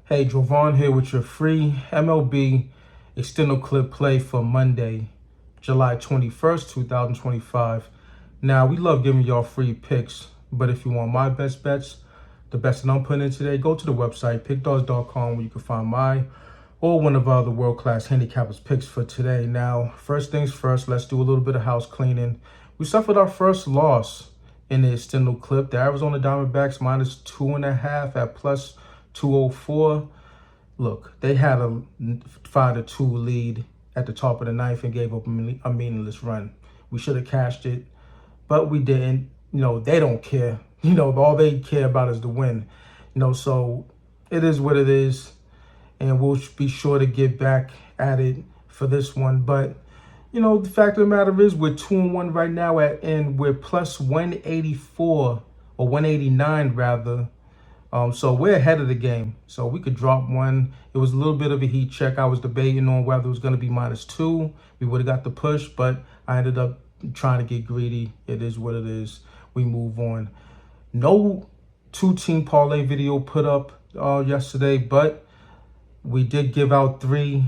Hey, Jovan here with your free MLB Extendo clip play for Monday, July 21st, 2025. Now, we love giving y'all free picks, but if you want my best bets, the best that I'm putting in today, go to the website, Pickdawgz.com, where you can find my or one of our other world-class handicappers picks for today. Now, first things first, let's do a little bit of house cleaning. We suffered our first loss in the Extendo clip. The Arizona Diamondbacks minus 2.5 at plus 204. Look, they had a 5-2 lead at the top of the ninth and gave up a meaningless run. We should have cashed it, but we didn't. They don't care. All they care about is the win. So it is what it is, and we'll be sure to get back at it for this one. But the fact of the matter is we're 2-1 right now, and we're plus 184 or 189 rather. So we're ahead of the game. So we could drop one. It was a little bit of a heat check. I was debating on whether it was going to be -2. We would have got the push, but I ended up trying to get greedy. It is what it is. We move on. No two-team parlay video put up yesterday, but we did give out 3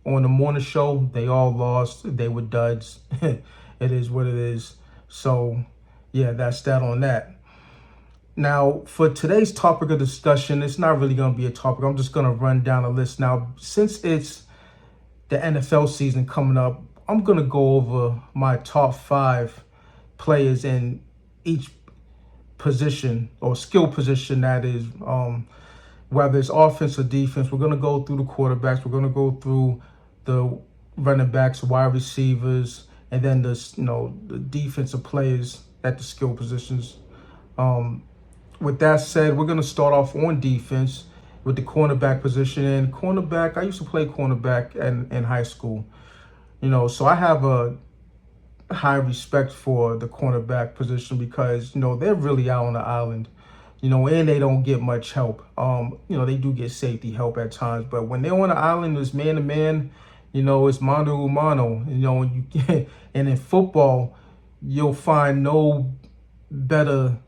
on the morning show. They all lost. They were duds. It is what it is. So, yeah, that's that on that. Now, for today's topic of discussion, it's not really going to be a topic. I'm just going to run down a list. Now, since it's the NFL season coming up, I'm going to go over my top 5 players in each position or skill position, that is, whether it's offense or defense. We're going to go through the quarterbacks. We're going to go through the running backs, wide receivers, and then the defensive players at the skill positions. With that said, we're going to start off on defense with the cornerback position. And cornerback, I used to play cornerback in high school. So I have a high respect for the cornerback position because, they're really out on the island, and they don't get much help. They do get safety help at times, but when they're on the island, it's man-to-man, it's mano-a-mano, and in football, you'll find no better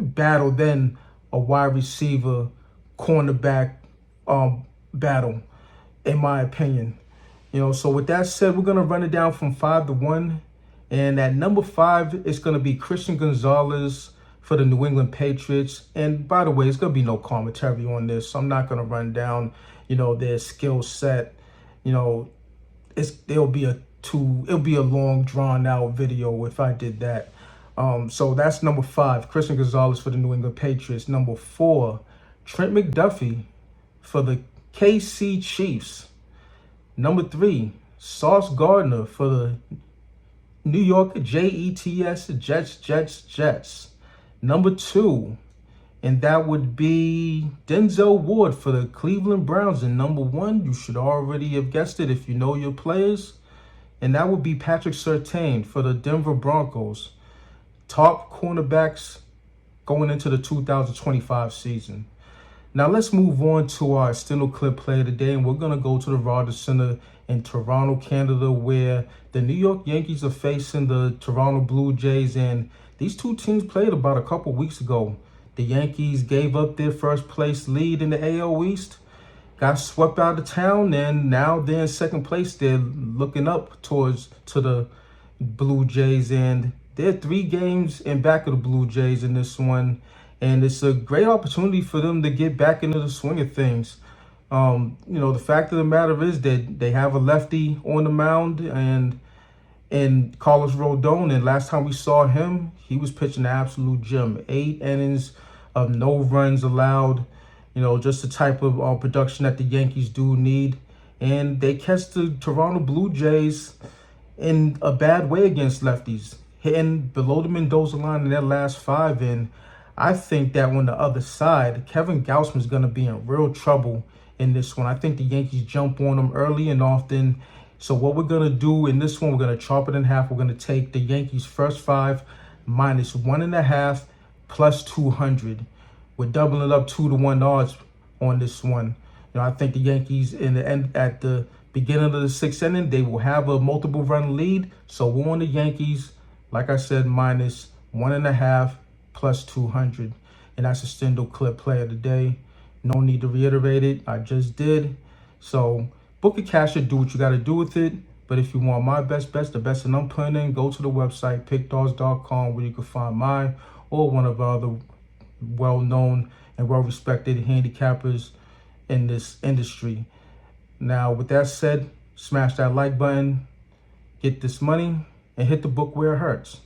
battle than a wide receiver cornerback battle, in my opinion. So with that said, we're going to run it down from 5 to 1, and at number 5 it's going to be Christian Gonzalez for the New England Patriots. And by the way, it's going to be no commentary on this, so I'm not going to run down their skill set. It'll be a long drawn out video if I did that. So that's number 5, Christian Gonzalez for the New England Patriots. Number 4, Trent McDuffie for the KC Chiefs. Number 3, Sauce Gardner for the New York Jets. Number 2, and that would be Denzel Ward for the Cleveland Browns. And number 1, you should already have guessed it if you know your players, and that would be Patrick Surtain for the Denver Broncos. Top cornerbacks going into the 2025 season. Now let's move on to our Extendo clip play of the day, and we're going to go to the Rogers Center in Toronto, Canada, where the New York Yankees are facing the Toronto Blue Jays, and these two teams played about a couple weeks ago. The Yankees gave up their first place lead in the AL East, got swept out of town, and now they're in second place. They're looking up to the Blue Jays, and they're 3 games in back of the Blue Jays in this one, and it's a great opportunity for them to get back into the swing of things. The fact of the matter is that they have a lefty on the mound and Carlos Rodon, and last time we saw him, he was pitching an absolute gem. 8 innings of no runs allowed, just the type of production that the Yankees do need. And they catch the Toronto Blue Jays in a bad way against lefties, hitting below the Mendoza line in their last 5. And I think that on the other side, Kevin Gausman is going to be in real trouble in this one. I think the Yankees jump on them early and often. So what we're going to do in this one, we're going to chop it in half. We're going to take the Yankees' first 5 minus 1.5 plus 200. We're doubling it up 2 to 1 odds on this one. I think the Yankees at the beginning of the 6th inning, they will have a multiple run lead. So we're on the Yankees, like I said, minus 1.5 plus 200. And that's Extendo clip play of the day. No need to reiterate it. I just did. So book a cash or do what you got to do with it. But if you want my best bets, the best that I'm putting in, go to the website, pickdawgz.com, where you can find mine or one of our other well-known and well-respected handicappers in this industry. Now, with that said, smash that like button, get this money, and hit the book where it hurts.